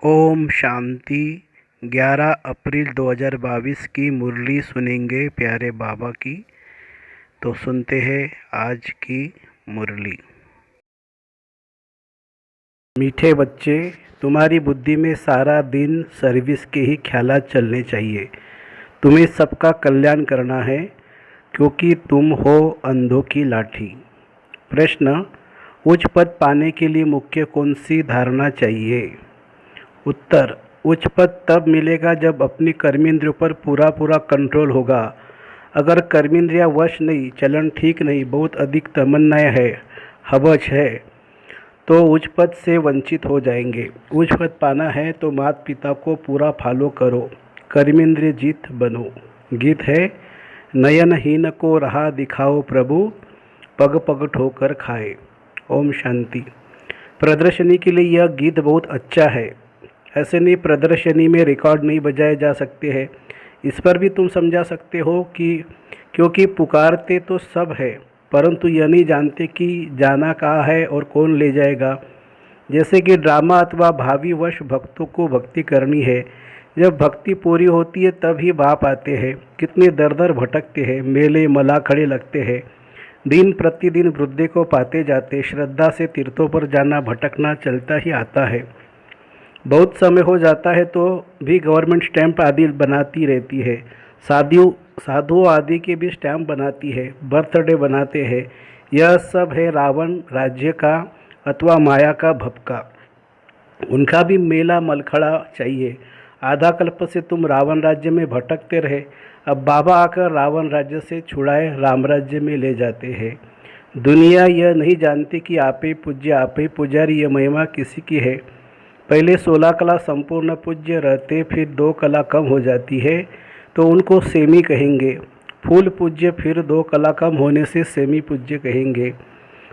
ओम शांति। 11 अप्रैल 2022 की मुरली सुनेंगे प्यारे बाबा की। तो सुनते हैं आज की मुरली। मीठे बच्चे, तुम्हारी बुद्धि में सारा दिन सर्विस के ही ख्यालात चलने चाहिए। तुम्हें सबका कल्याण करना है, क्योंकि तुम हो अंधों की लाठी। प्रश्न: उच्च पद पाने के लिए मुख्य कौन सी धारणा चाहिए? उत्तर: उच्च पद तब मिलेगा जब अपनी कर्मेंद्रियों पर पूरा कंट्रोल होगा। अगर कर्मेंद्रियां वश नहीं, चलन ठीक नहीं, बहुत अधिक तमन्नाएं है, हवस है, तो उच्च पद से वंचित हो जाएंगे। उच्च पद पाना है तो माता पिता को पूरा फॉलो करो, कर्मेंद्रिय जीत बनो। गीत है: नयनहीन को राह दिखाओ प्रभु, पग पग ठोकर खाए। ओम शांति। प्रदर्शनी के लिए यह गीत बहुत अच्छा है। ऐसे नहीं प्रदर्शनी में रिकॉर्ड नहीं बजाए जा सकते हैं। इस पर भी तुम समझा सकते हो कि क्योंकि पुकारते तो सब है, परंतु यह नहीं जानते कि जाना कहाँ है और कौन ले जाएगा। जैसे कि ड्रामा अथवा भावी वश भक्तों को भक्ति करनी है। जब भक्ति पूरी होती है तब ही बाप आते हैं। कितने दर दर भटकते हैं, मेले मला खड़े लगते हैं, दिन प्रतिदिन वृद्धि को पाते जाते। श्रद्धा से तीर्थों पर जाना भटकना चलता ही आता है। बहुत समय हो जाता है तो भी गवर्नमेंट स्टैंप आदि बनाती रहती है। साधुओं आदि के भी स्टैंप बनाती है, बर्थडे बनाते हैं। यह सब है रावण राज्य का अथवा माया का भपका। उनका भी मेला मलखड़ा चाहिए। आधा कल्प से तुम रावण राज्य में भटकते रहे, अब बाबा आकर रावण राज्य से छुड़ाए राम राज्य में ले जाते हैं। दुनिया यह नहीं जानती कि आप ही पूज्य, आप ही पुजारी, यह महिमा किसी की है। पहले 16 कला संपूर्ण पूज्य रहते, फिर 2 कला कम हो जाती है तो उनको सेमी कहेंगे। फूल पूज्य, फिर 2 कला कम होने से सेमी पूज्य कहेंगे।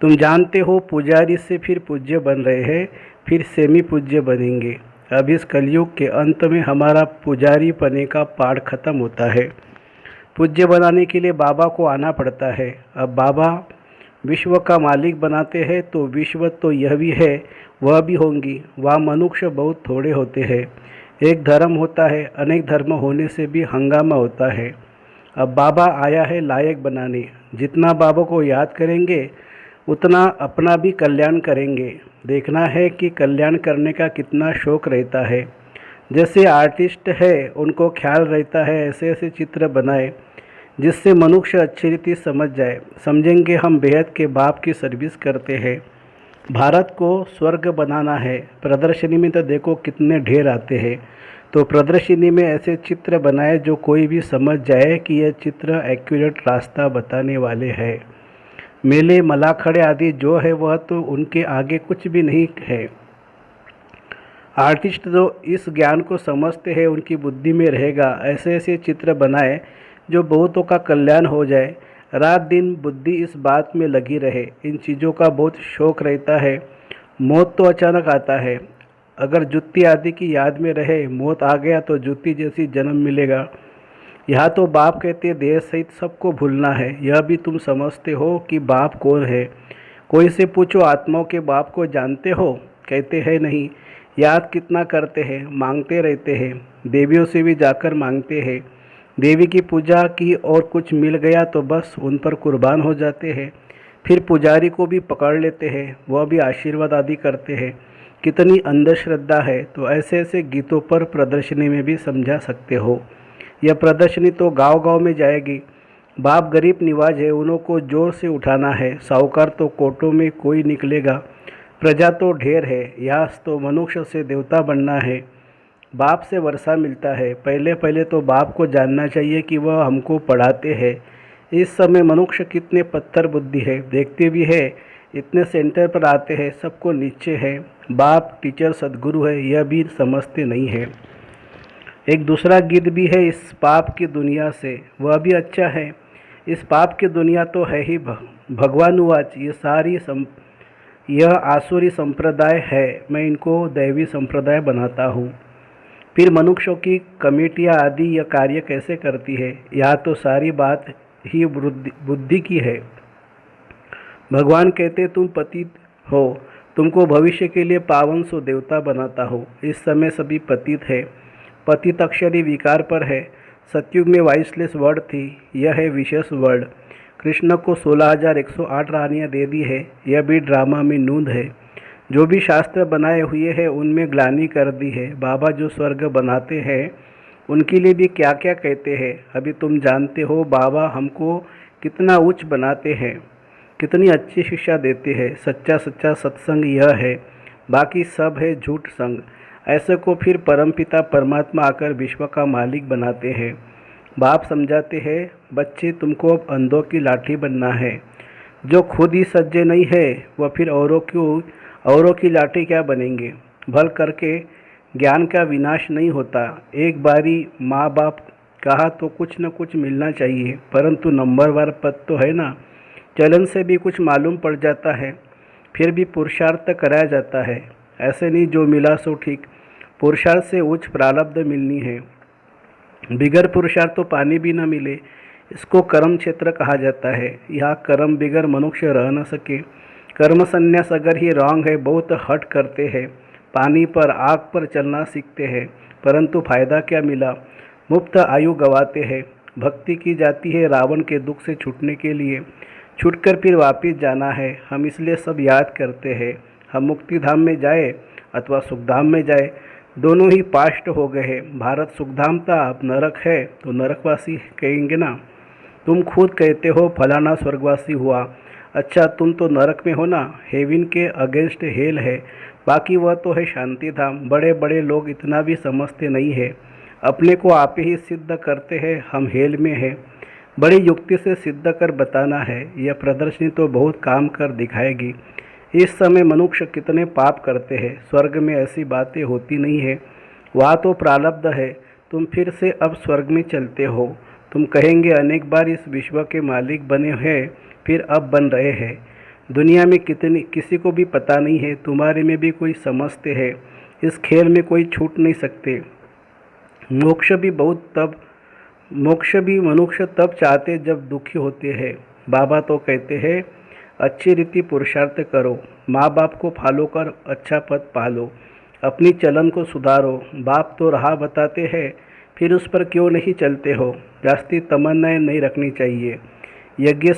तुम जानते हो पुजारी से फिर पूज्य बन रहे हैं, फिर सेमी पूज्य बनेंगे। अब इस कलयुग के अंत में हमारा पुजारी पने का पाठ खत्म होता है। पूज्य बनाने के लिए बाबा को आना पड़ता है। अब बाबा विश्व का मालिक बनाते हैं तो विश्व तो यह भी है, वह भी होंगी। वहाँ मनुष्य बहुत थोड़े होते हैं। एक धर्म होता है, अनेक धर्म होने से भी हंगामा होता है। अब बाबा आया है लायक बनाने। जितना बाबा को याद करेंगे उतना अपना भी कल्याण करेंगे। देखना है कि कल्याण करने का कितना शौक रहता है। जैसे आर्टिस्ट है, उनको ख्याल रहता है ऐसे ऐसे चित्र बनाए जिससे मनुष्य अच्छी रीति समझ जाए, समझेंगे हम बेहद के बाप की सर्विस करते हैं। भारत को स्वर्ग बनाना है। प्रदर्शनी में तो देखो कितने ढेर आते हैं, तो प्रदर्शनी में ऐसे चित्र बनाए जो कोई भी समझ जाए कि यह चित्र एक्यूरेट रास्ता बताने वाले हैं। मेले मलाखड़े आदि जो है वह तो उनके आगे कुछ भी नहीं है। आर्टिस्ट जो इस ज्ञान को समझते हैं उनकी बुद्धि में रहेगा। ऐसे ऐसे चित्र बनाए जो बहुतों का कल्याण हो जाए। रात दिन बुद्धि इस बात में लगी रहे। इन चीज़ों का बहुत शौक रहता है। मौत तो अचानक आता है। अगर जुत्ती आदि की याद में रहे, मौत आ गया तो जुत्ती जैसी जन्म मिलेगा। यहाँ तो बाप कहते देह सहित सबको भूलना है। यह भी तुम समझते हो कि बाप कौन है। कोई से पूछो आत्माओं के बाप को जानते हो, कहते हैं नहीं। याद कितना करते हैं, मांगते रहते हैं। देवियों से भी जाकर मांगते हैं। देवी की पूजा की और कुछ मिल गया तो बस उन पर कुर्बान हो जाते हैं। फिर पुजारी को भी पकड़ लेते हैं, वह भी आशीर्वाद आदि करते हैं। कितनी अंधश्रद्धा है। तो ऐसे ऐसे गीतों पर प्रदर्शनी में भी समझा सकते हो। यह प्रदर्शनी तो गांव गांव में जाएगी। बाप गरीब निवाज है, उन्हों को जोर से उठाना है। साहूकार तो कोटों में कोई निकलेगा। प्रजा तो ढेर है, यहाँ तो मनुष्य से देवता बनना है। बाप से वर्षा मिलता है। पहले पहले तो बाप को जानना चाहिए कि वह हमको पढ़ाते हैं। इस समय मनुष्य कितने पत्थर बुद्धि है, देखते भी है। इतने सेंटर पर आते हैं, सबको नीचे है। बाप टीचर सदगुरु है, यह भी समझते नहीं है। एक दूसरा गीत भी है इस पाप की दुनिया से, वह भी अच्छा है। इस पाप की दुनिया तो है ही भगवानुवाच, यह आसुरी संप्रदाय है, मैं इनको दैवी संप्रदाय बनाता हूँ। फिर मनुष्यों की कमेटियाँ आदि यह कार्य कैसे करती है, यहाँ तो सारी बात ही बुद्धि की है। भगवान कहते तुम पतित हो, तुमको भविष्य के लिए पावन सो देवता बनाता हूँ। इस समय सभी पतित है। पतित अक्षरी विकार पर है। सतयुग में वाइसलेस वर्ड थी, यह है विशेष वर्ड। कृष्ण को 16,108 रानियाँ दे दी है, यह भी ड्रामा में नूंद है। जो भी शास्त्र बनाए हुए हैं उनमें ग्लानि कर दी है। बाबा जो स्वर्ग बनाते हैं उनके लिए भी क्या क्या कहते हैं, अभी तुम जानते हो। बाबा हमको कितना उच्च बनाते हैं, कितनी अच्छी शिक्षा देते हैं। सच्चा सच्चा सत्संग यह है, बाकी सब है झूठ संग। ऐसे को फिर परमपिता परमात्मा आकर विश्व का मालिक बनाते हैं। बाप समझाते हैं, बच्चे तुमको अब अंधों की लाठी बनना है। जो खुद ही सज्जे नहीं है वह फिर औरों की लाठी क्या बनेंगे। भल करके ज्ञान का विनाश नहीं होता। एक बारी माँ बाप कहा तो कुछ न कुछ मिलना चाहिए, परंतु नंबरवार पद तो है ना। चलन से भी कुछ मालूम पड़ जाता है, फिर भी पुरुषार्थ कराया जाता है। ऐसे नहीं जो मिला सो ठीक, पुरुषार्थ से उच्च प्रारब्ध मिलनी है। बिगर पुरुषार्थ तो पानी भी न मिले। इसको कर्म क्षेत्र कहा जाता है। यहाँ कर्म बिगर मनुष्य रह न सके। कर्म संन्यास अगर ही रॉन्ग है, बहुत हट करते हैं, पानी पर आग पर चलना सीखते हैं, परंतु फायदा क्या मिला, मुफ्त आयु गवाते हैं। भक्ति की जाती है रावण के दुख से छूटने के लिए, छूटकर फिर वापस जाना है। हम इसलिए सब याद करते हैं, हम मुक्ति धाम में जाए अथवा सुखधाम में जाए, दोनों ही पास्ट हो गए हैं। भारत सुखधाम था, अब नरक है तो नरकवासी कहेंगे ना। तुम खुद कहते हो फलाना स्वर्गवासी हुआ, अच्छा तुम तो नरक में हो ना। हेवन के अगेंस्ट हेल है, बाकी वह तो है शांति धाम। बड़े बड़े लोग इतना भी समझते नहीं है, अपने को आप ही सिद्ध करते हैं हम हेल में है। बड़ी युक्ति से सिद्ध कर बताना है, यह प्रदर्शनी तो बहुत काम कर दिखाएगी। इस समय मनुष्य कितने पाप करते हैं, स्वर्ग में ऐसी बातें होती नहीं है, वहाँ तो प्रारब्ध है। तुम फिर से अब स्वर्ग में चलते हो। तुम कहेंगे अनेक बार इस विश्व के मालिक बने हैं, फिर अब बन रहे हैं। दुनिया में किसी को भी पता नहीं है, तुम्हारे में भी कोई समझते हैं। इस खेल में कोई छूट नहीं सकते। मोक्ष भी मनुष्य तब चाहते जब दुखी होते हैं। बाबा तो कहते हैं अच्छी रीति पुरुषार्थ करो, माँ बाप को फॉलो कर अच्छा पद पालो, अपनी चलन को सुधारो। बाप तो राह बताते हैं, फिर उस पर क्यों नहीं चलते हो। जास्ती तमन्नाएं नहीं रखनी चाहिए। यज्ञ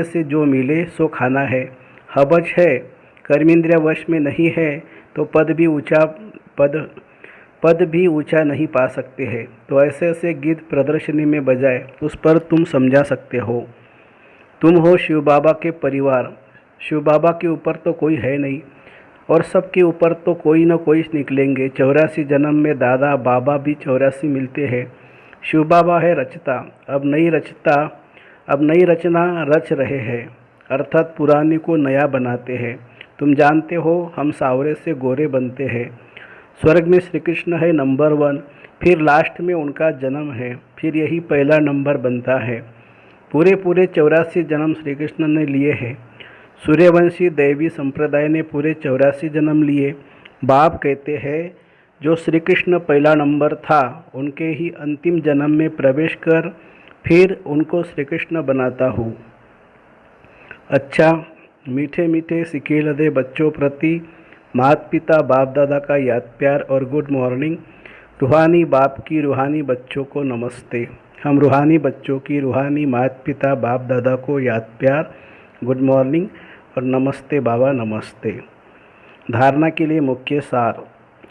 से जो मिले सो खाना है। हबज है, कर्मेंद्रिय वश में नहीं है तो पद भी ऊंचा नहीं पा सकते हैं। तो ऐसे ऐसे गीत प्रदर्शनी में बजाए उस पर तुम समझा सकते हो। तुम हो शिव बाबा के परिवार, शिव बाबा के ऊपर तो कोई है नहीं और सबके ऊपर तो कोई न कोई निकलेंगे। 84 जन्म में दादा बाबा भी 84 मिलते हैं। शिव बाबा है रचता, अब नई रचना रच रहे हैं, अर्थात पुराने को नया बनाते हैं। तुम जानते हो हम सावरे से गोरे बनते हैं। स्वर्ग में श्री कृष्ण है नंबर 1, फिर लास्ट में उनका जन्म है, फिर यही पहला नंबर बनता है। पूरे 84 जन्म श्री कृष्ण ने लिए हैं। सूर्यवंशी दैवी संप्रदाय ने पूरे 84 जन्म लिए। बाप कहते हैं जो श्री कृष्ण पहला नंबर था उनके ही अंतिम जन्म में प्रवेश कर फिर उनको श्री कृष्ण बनाता हूँ। अच्छा, मीठे मीठे सिकेल दे बच्चों प्रति माता पिता बाप दादा का याद प्यार और गुड मॉर्निंग। रूहानी बाप की रूहानी बच्चों को नमस्ते। हम रूहानी बच्चों की रूहानी माता पिता बाप दादा को याद प्यार, गुड मॉर्निंग और नमस्ते बाबा नमस्ते। धारणा के लिए मुख्य सार,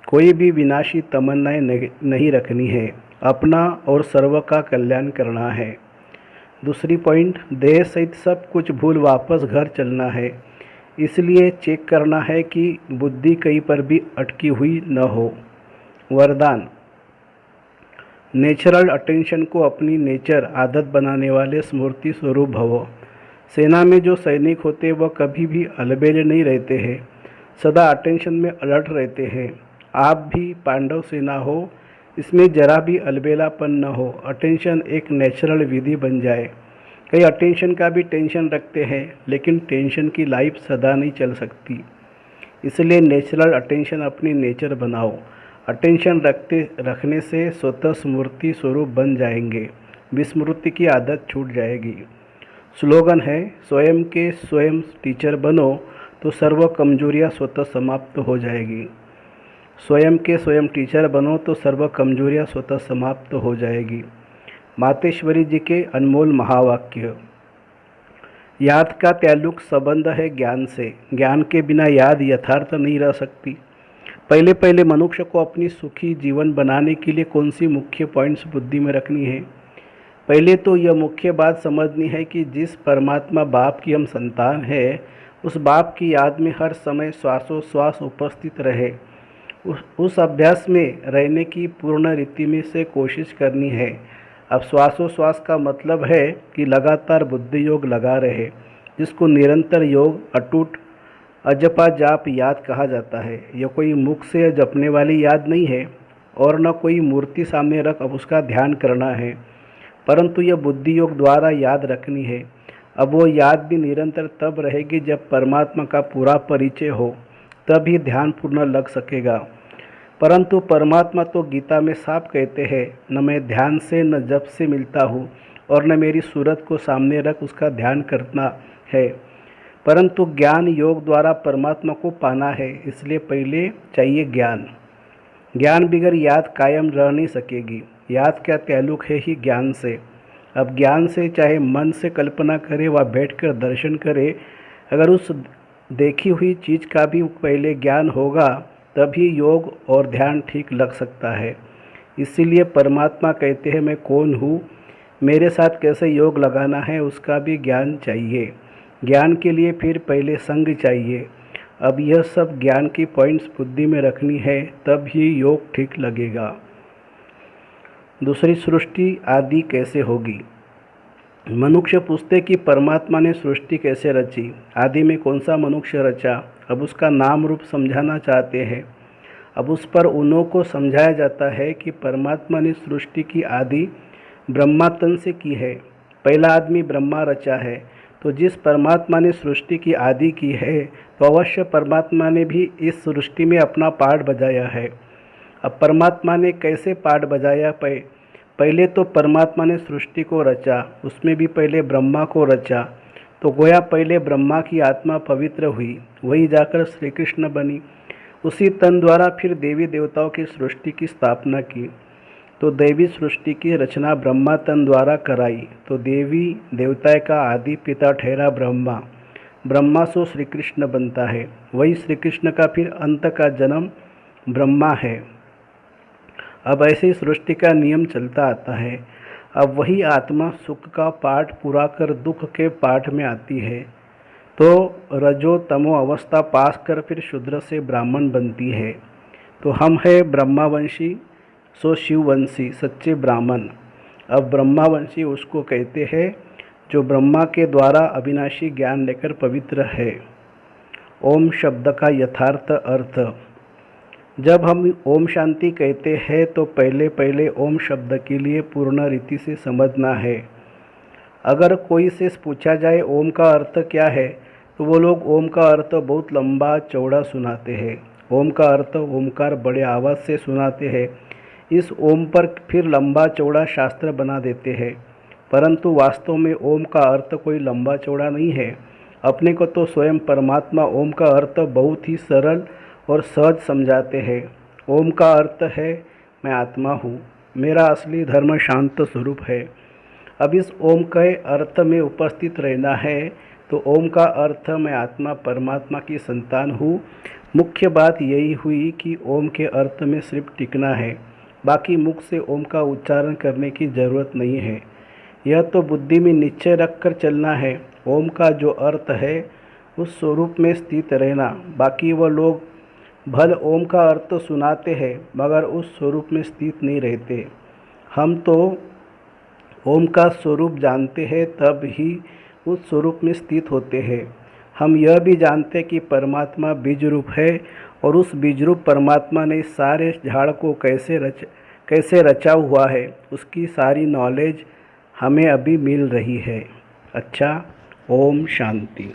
कोई भी विनाशी तमन्नाएं नहीं रखनी है, अपना और सर्व का कल्याण करना है। दूसरी पॉइंट, देह सहित सब कुछ भूल वापस घर चलना है, इसलिए चेक करना है कि बुद्धि कहीं पर भी अटकी हुई न हो। वरदान, नेचुरल अटेंशन को अपनी नेचर आदत बनाने वाले स्मृति स्वरूप भवो। सेना में जो सैनिक होते वह कभी भी अलबेले नहीं रहते हैं, सदा अटेंशन में अलर्ट रहते हैं। आप भी पांडव सेना हो, इसमें जरा भी अलबेलापन न हो, अटेंशन एक नेचुरल विधि बन जाए। कई अटेंशन का भी टेंशन रखते हैं, लेकिन टेंशन की लाइफ सदा नहीं चल सकती, इसलिए नेचुरल अटेंशन अपनी नेचर बनाओ। अटेंशन रखने से स्वतः स्मृति स्वरूप बन जाएंगे, विस्मृति की आदत छूट जाएगी। स्लोगन है, स्वयं के स्वयं टीचर बनो तो सर्व कमजोरियाँ स्वतः समाप्त हो जाएगी। स्वयं के स्वयं टीचर बनो तो सर्व कमजोरियाँ स्वतः समाप्त हो जाएगी। मातेश्वरी जी के अनमोल महावाक्य। याद का ताल्लुक संबंध है ज्ञान से। ज्ञान के बिना याद यथार्थ नहीं रह सकती। पहले पहले मनुष्य को अपनी सुखी जीवन बनाने के लिए कौन सी मुख्य पॉइंट्स बुद्धि में रखनी है? पहले तो यह मुख्य बात समझनी है कि जिस परमात्मा बाप की हम संतान है, उस बाप की याद में हर समय श्वासोश्वास उपस्थित रहे। उस अभ्यास में रहने की पूर्ण रीति में से कोशिश करनी है। अब श्वासोश्वास का मतलब है कि लगातार बुद्धि योग लगा रहे, जिसको निरंतर योग, अटूट, अजपा जाप याद कहा जाता है। यह कोई मुख से जपने वाली याद नहीं है और न कोई मूर्ति सामने रख अब उसका ध्यान करना है, परंतु यह बुद्धि योग द्वारा याद रखनी है। अब वो याद भी निरंतर तब रहेगी जब परमात्मा का पूरा परिचय हो, तभी ध्यान पूर्ण लग सकेगा। परंतु परमात्मा तो गीता में साफ कहते हैं, न मैं ध्यान से न जप से मिलता हूँ और न मेरी सूरत को सामने रख उसका ध्यान करना है। परंतु ज्ञान योग द्वारा परमात्मा को पाना है, इसलिए पहले चाहिए ज्ञान। ज्ञान बिगर याद कायम रह नहीं सकेगी। याद का ताल्लुक है ही ज्ञान से। अब ज्ञान से चाहे मन से कल्पना करे व बैठकर दर्शन करे, अगर उस देखी हुई चीज़ का भी पहले ज्ञान होगा तभी योग और ध्यान ठीक लग सकता है। इसीलिए परमात्मा कहते हैं मैं कौन हूँ, मेरे साथ कैसे योग लगाना है, उसका भी ज्ञान चाहिए। ज्ञान के लिए फिर पहले संग चाहिए। अब यह सब ज्ञान की पॉइंट्स बुद्धि में रखनी है, तब ही योग ठीक लगेगा। दूसरी, सृष्टि आदि कैसे होगी? मनुष्य पूछते कि परमात्मा ने सृष्टि कैसे रची, आदि में कौन सा मनुष्य रचा। अब उसका नाम रूप समझाना चाहते हैं। अब उस पर उन्हों को समझाया जाता है कि परमात्मा ने सृष्टि की आदि ब्रह्मातन से की है। पहला आदमी ब्रह्मा रचा है, तो जिस परमात्मा ने सृष्टि की आदि की है, तो अवश्य परमात्मा ने भी इस सृष्टि में अपना पार्ट बजाया है। अब परमात्मा ने कैसे पार्ट बजाया? पहले तो परमात्मा ने सृष्टि को रचा, उसमें भी पहले ब्रह्मा को रचा, तो गोया पहले ब्रह्मा की आत्मा पवित्र हुई, वही जाकर श्री कृष्ण बनी। उसी तन द्वारा फिर देवी देवताओं की सृष्टि की स्थापना की, तो दैवी सृष्टि की रचना ब्रह्मा तन द्वारा कराई, तो देवी देवता का आदि पिता ठहरा ब्रह्मा। ब्रह्मा से श्री कृष्ण बनता है, वही श्री कृष्ण का फिर अंत का जन्म ब्रह्मा है। अब ऐसे ही सृष्टि का नियम चलता आता है। अब वही आत्मा सुख का पाठ पूरा कर दुख के पाठ में आती है, तो रजो तमो अवस्था पास कर फिर शूद्र से ब्राह्मण बनती है। तो हम है ब्रह्मावंशी, सो शिववंशी, सच्चे ब्राह्मण। अब ब्रह्मावंशी उसको कहते हैं जो ब्रह्मा के द्वारा अविनाशी ज्ञान लेकर पवित्र है। ओम शब्द का यथार्थ अर्थ। जब हम ओम शांति कहते हैं तो पहले पहले ओम शब्द के लिए पूर्ण रीति से समझना है। अगर कोई से पूछा जाए ओम का अर्थ क्या है, तो वो लोग ओम का अर्थ बहुत लंबा चौड़ा सुनाते हैं। ओम का अर्थ ओमकार बड़े आवाज़ से सुनाते हैं। इस ओम पर फिर लंबा चौड़ा शास्त्र बना देते हैं, परंतु वास्तव में ओम का अर्थ कोई लंबा चौड़ा नहीं है। अपने को तो स्वयं परमात्मा ओम का अर्थ बहुत ही सरल और सहज समझाते हैं। ओम का अर्थ है मैं आत्मा हूँ, मेरा असली धर्म शांत स्वरूप है। अब इस ओम के अर्थ में उपस्थित रहना है, तो ओम का अर्थ मैं आत्मा परमात्मा की संतान हूँ। मुख्य बात यही हुई कि ओम के अर्थ में सिर्फ टिकना है, बाकी मुख से ओम का उच्चारण करने की ज़रूरत नहीं है। यह तो बुद्धि में निश्चय रखकर चलना है। ओम का जो अर्थ है उस स्वरूप में स्थित रहना। बाकी वह लोग भल ओम का अर्थ सुनाते हैं मगर उस स्वरूप में स्थित नहीं रहते। हम तो ओम का स्वरूप जानते हैं, तब ही उस स्वरूप में स्थित होते हैं। हम यह भी जानते हैं कि परमात्मा बीज रूप है और उस बीज रूप परमात्मा ने इस सारे झाड़ को कैसे रचा हुआ है, उसकी सारी नॉलेज हमें अभी मिल रही है। अच्छा, ओम शांति।